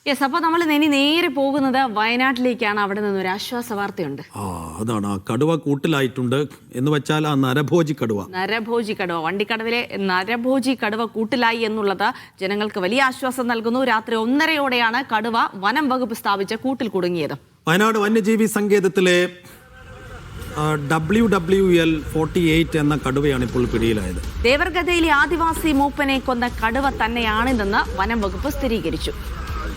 Yes, അപ്പോൾ നമ്മൾ ഇനി നേരെ പോകുന്നത് വയനാട്ടിലേക്കാണ്. അവിടെ നിന്നൊരു ആശ്വാസ വാർത്തയുണ്ട്. അതാണ് ആ കടുവ കൂട്ടിലായിട്ടുണ്ട് എന്ന് വെച്ചാൽ ആ നരഭോജി കടുവ വണ്ടിക്കടവിലെ നരഭോജി കടുവ കൂട്ടിലായി എന്നുള്ളത് ജനങ്ങൾക്ക് വലിയ ആശ്വാസം നൽകുന്നു. രാത്രി 1:30-ഓടെയാണ് കടുവ വനം വകുപ്പ് സ്ഥാപിച്ച കൂട്ടിൽ കുടുങ്ങിയത്. വയനാട് വന്യജീവി സങ്കേതത്തിലെ WWL 48 എന്ന കടുവയാണ് ഇപ്പോൾ പിടിയിലായത്. ദേവർഗതയിലെ ആദിവാസി മൂപ്പനെ കൊന്ന കടുവ തന്നെയാണിതെന്ന് വനം വകുപ്പ് സ്ഥിരീകരിച്ചു.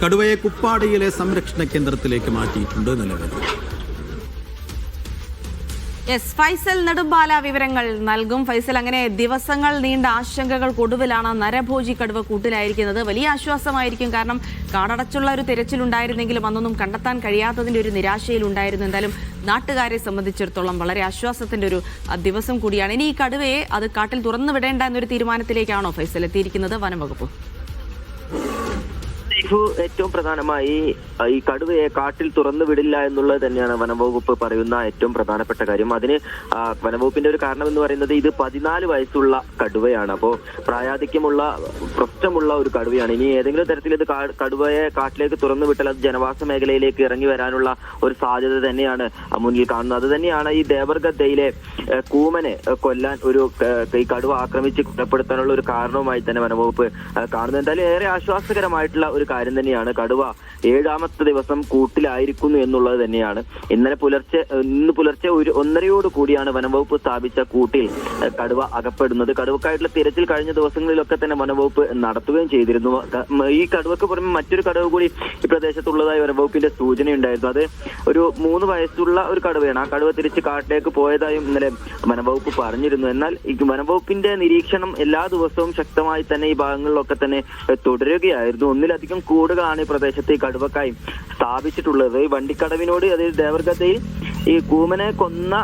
കടുവയെ കുപ്പാടിയിലെ സംരക്ഷണ കേന്ദ്രത്തിലേക്ക് മാറ്റിയിട്ടുണ്ട് നിലവിൽ. ഫൈസൽ നെടുമ്പാല വിവരങ്ങൾ നൽകും. ഫൈസൽ, അങ്ങനെ ദിവസങ്ങൾ നീണ്ട ആശങ്കകൾക്കൊടുവിലാണ് നരഭോജി കടുവ കൂട്ടിലായിരിക്കുന്നത്. വലിയ ആശ്വാസമായിരിക്കും, കാരണം കാടടച്ചുള്ള ഒരു തിരച്ചിലുണ്ടായിരുന്നെങ്കിലും അന്നൊന്നും കണ്ടെത്താൻ കഴിയാത്തതിന്റെ ഒരു നിരാശയിലുണ്ടായിരുന്നു. എന്തായാലും നാട്ടുകാരെ സംബന്ധിച്ചിടത്തോളം വളരെ ആശ്വാസത്തിന്റെ ഒരു ദിവസം കൂടിയാണ്. ഇനി ഈ കടുവയെ അത് കാട്ടിൽ തുറന്നു വിടേണ്ട എന്നൊരു തീരുമാനത്തിലേക്കാണോ ഫൈസൽ എത്തിയിരിക്കുന്നത് വനം വകുപ്പ്? ഏറ്റവും പ്രധാനമായി ഈ കടുവയെ കാട്ടിൽ തുറന്നു വിടില്ല എന്നുള്ളത് തന്നെയാണ് വനംവകുപ്പ് പറയുന്ന ഏറ്റവും പ്രധാനപ്പെട്ട കാര്യം. അതിന് വനംവകുപ്പിന്റെ ഒരു കാരണം എന്ന് പറയുന്നത് ഇത് 14 വയസ്സുള്ള കടുവയാണ്. അപ്പോൾ പ്രായാധിക്യമുള്ള പ്രശ്നമുള്ള ഒരു കടുവയാണ്. ഇനി ഏതെങ്കിലും തരത്തിൽ ഇത് കടുവയെ കാട്ടിലേക്ക് തുറന്നു വിട്ടാൽ അത് ജനവാസ മേഖലയിലേക്ക് ഇറങ്ങി വരാനുള്ള ഒരു സാധ്യത തന്നെയാണ് മുന്നിൽ കാണുന്നത്. അത് തന്നെയാണ് ഈ ദേവർഗദ്ദയിലെ കൂമനെ കൊല്ലാൻ ഈ കടുവ ആക്രമിച്ച് കൊലപ്പെടുത്താനുള്ള ഒരു കാരണവുമായി തന്നെ വനംവകുപ്പ് കാണുന്നത്. എന്തായാലും ഏറെ ആശ്വാസകരമായിട്ടുള്ള ഒരു കാര്യം തന്നെയാണ്. കടുവ 7ാമത്തെ ദിവസം കൂട്ടിലായിരിക്കുന്നു എന്നുള്ളത് തന്നെയാണ്. ഇന്ന് പുലർച്ചെ 1:30 കൂടിയാണ് വനംവകുപ്പ് സ്ഥാപിച്ച കൂട്ടിൽ കടുവ അകപ്പെടുന്നത്. കടുവക്കായിട്ടുള്ള തിരച്ചിൽ കഴിഞ്ഞ ദിവസങ്ങളിലൊക്കെ തന്നെ വനംവകുപ്പ് നടത്തുകയും ചെയ്തിരുന്നു. ഈ കടുവക്ക് പുറമെ മറ്റൊരു കടുവ കൂടി ഈ പ്രദേശത്തുള്ളതായി വനംവകുപ്പിന്റെ സൂചനയുണ്ടായിരുന്നു. അത് ഒരു 3 വയസ്സുള്ള ഒരു കടുവയാണ്. ആ കടുവ തിരിച്ച് കാട്ടിലേക്ക് പോയതായും ഇന്നലെ വനംവകുപ്പ് പറഞ്ഞിരുന്നു. എന്നാൽ ഈ വനംവകുപ്പിന്റെ നിരീക്ഷണം എല്ലാ ദിവസവും ശക്തമായി തന്നെ ഈ ഭാഗങ്ങളിലൊക്കെ തന്നെ തുടരുകയായിരുന്നു. ഒന്നിലധികം കൂടുകളാണ് ഈ പ്രദേശത്ത് ഈ കടുവക്കായി സ്ഥാപിച്ചിട്ടുള്ളത്. ഈ വണ്ടിക്കടവിനോട്, അതായത് ദേവർഗദ്ദയിൽ ഈ കൂമനെ കൊന്ന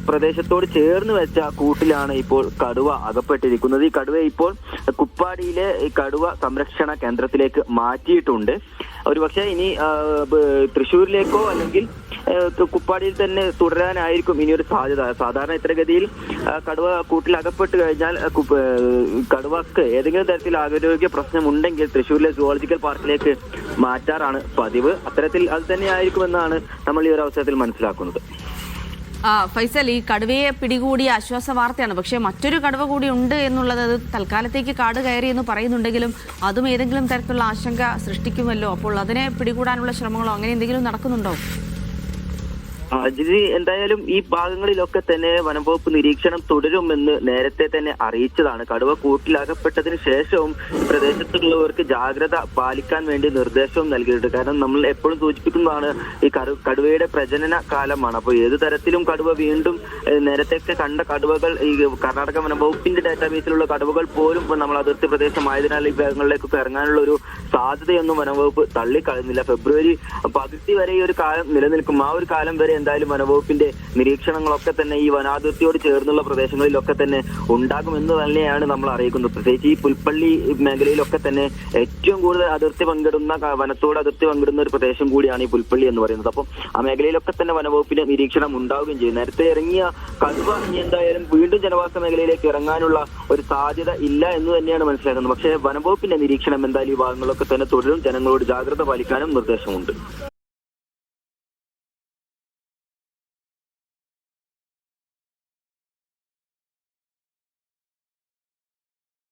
പ്രദേശത്തോട് ചേർന്ന് വെച്ച കൂട്ടിലാണ് ഇപ്പോൾ കടുവ അകപ്പെട്ടിരിക്കുന്നത്. ഈ കടുവ ഇപ്പോൾ കുപ്പാടിയിലെ ഈ കടുവ സംരക്ഷണ കേന്ദ്രത്തിലേക്ക് മാറ്റിയിട്ടുണ്ട്. ഒരുപക്ഷെ ഇനി തൃശ്ശൂരിലേക്കോ അല്ലെങ്കിൽ കുപ്പാടിയിൽ തന്നെ തുടരാനായിരിക്കും ഇനിയൊരു സാധ്യത. സാധാരണ ഇത്തരഗതിയിൽ കടുവ കൂട്ടിൽ അകപ്പെട്ട് കഴിഞ്ഞാൽ കടുവക്ക് ഏതെങ്കിലും തരത്തിൽ ആരോഗ്യ പ്രശ്നമുണ്ടെങ്കിൽ തൃശ്ശൂരിലെ സുവോളജിക്കൽ പാർക്കിലേക്ക് മാറ്റാറാണ് പതിവ്. അത്തരത്തിൽ അത് തന്നെയായിരിക്കുമെന്നാണ് നമ്മൾ ഈ ഒരു അവസരത്തിൽ മനസ്സിലാക്കുന്നത്. ഫൈസൽ, ഈ കടുവയെ പിടികൂടിയ ആശ്വാസ വാർത്തയാണ്. പക്ഷേ മറ്റൊരു കടുവ കൂടി ഉണ്ട് എന്നുള്ളത്, അത് തൽക്കാലത്തേക്ക് കാട് കയറി എന്ന് പറയുന്നുണ്ടെങ്കിലും അതും ഏതെങ്കിലും തരത്തിലുള്ള ആശങ്ക സൃഷ്ടിക്കുമല്ലോ. അപ്പോൾ അതിനെ പിടികൂടാനുള്ള ശ്രമങ്ങളോ അങ്ങനെ എന്തെങ്കിലും നടക്കുന്നുണ്ടോ? എന്തായാലും ഈ ഭാഗങ്ങളിലൊക്കെ തന്നെ വനംവകുപ്പ് നിരീക്ഷണം തുടരുമെന്ന് നേരത്തെ തന്നെ അറിയിച്ചതാണ്. കടുവ കൂട്ടിലകപ്പെട്ടതിന് ശേഷവും പ്രദേശത്തുള്ളവർക്ക് ജാഗ്രത പാലിക്കാൻ വേണ്ടി നിർദ്ദേശവും നൽകിയിട്ടുണ്ട്. കാരണം നമ്മൾ എപ്പോഴും സൂചിപ്പിക്കുന്നതാണ് ഈ കടുവയുടെ പ്രജനന കാലമാണ്. അപ്പോൾ ഏത് തരത്തിലും കടുവ വീണ്ടും നേരത്തെയൊക്കെ കണ്ട കടുവകൾ, ഈ കർണാടക വനംവകുപ്പിന്റെ ഡാറ്റാബേസിലുള്ള കടുവകൾ പോലും നമ്മൾ അതിർത്തി പ്രദേശമായതിനാൽ ഈ ഭാഗങ്ങളിലേക്കൊക്കെ ഇറങ്ങാനുള്ള ഒരു സാധ്യതയൊന്നും വനംവകുപ്പ് തള്ളിക്കളയുന്നില്ല. ഫെബ്രുവരി പകുതി വരെ ഈ ഒരു കാലം നിലനിൽക്കും. ആ ഒരു കാലം വരെ എന്തായാലും വനംവകുപ്പിന്റെ നിരീക്ഷണങ്ങളൊക്കെ തന്നെ ഈ വനാതിർത്തിയോട് ചേർന്നുള്ള പ്രദേശങ്ങളിലൊക്കെ തന്നെ ഉണ്ടാകുമെന്ന് തന്നെയാണ് നമ്മൾ അറിയിക്കുന്നത്. പ്രത്യേകിച്ച് ഈ പുൽപ്പള്ളി മേഖലയിലൊക്കെ തന്നെ ഏറ്റവും കൂടുതൽ വനത്തോട് അതിർത്തി പങ്കിടുന്ന ഒരു പ്രദേശം കൂടിയാണ് ഈ പുൽപ്പള്ളി എന്ന് പറയുന്നത്. അപ്പം ആ മേഖലയിലൊക്കെ തന്നെ വനംവകുപ്പിന്റെ നിരീക്ഷണം ഉണ്ടാവുകയും ചെയ്യും. നേരത്തെ ഇറങ്ങിയ കടുവ ഇനി എന്തായാലും വീണ്ടും ജനവാസ മേഖലയിലേക്ക് ഇറങ്ങാനുള്ള ഒരു സാധ്യത ഇല്ല എന്ന് തന്നെയാണ് മനസ്സിലാക്കുന്നത്. പക്ഷേ വനംവകുപ്പിന്റെ നിരീക്ഷണം എന്തായാലും ഈ ഭാഗങ്ങളൊക്കെ തന്നെ തുടരും. ജനങ്ങളോട് ജാഗ്രത പാലിക്കാനും നിർദ്ദേശമുണ്ട്.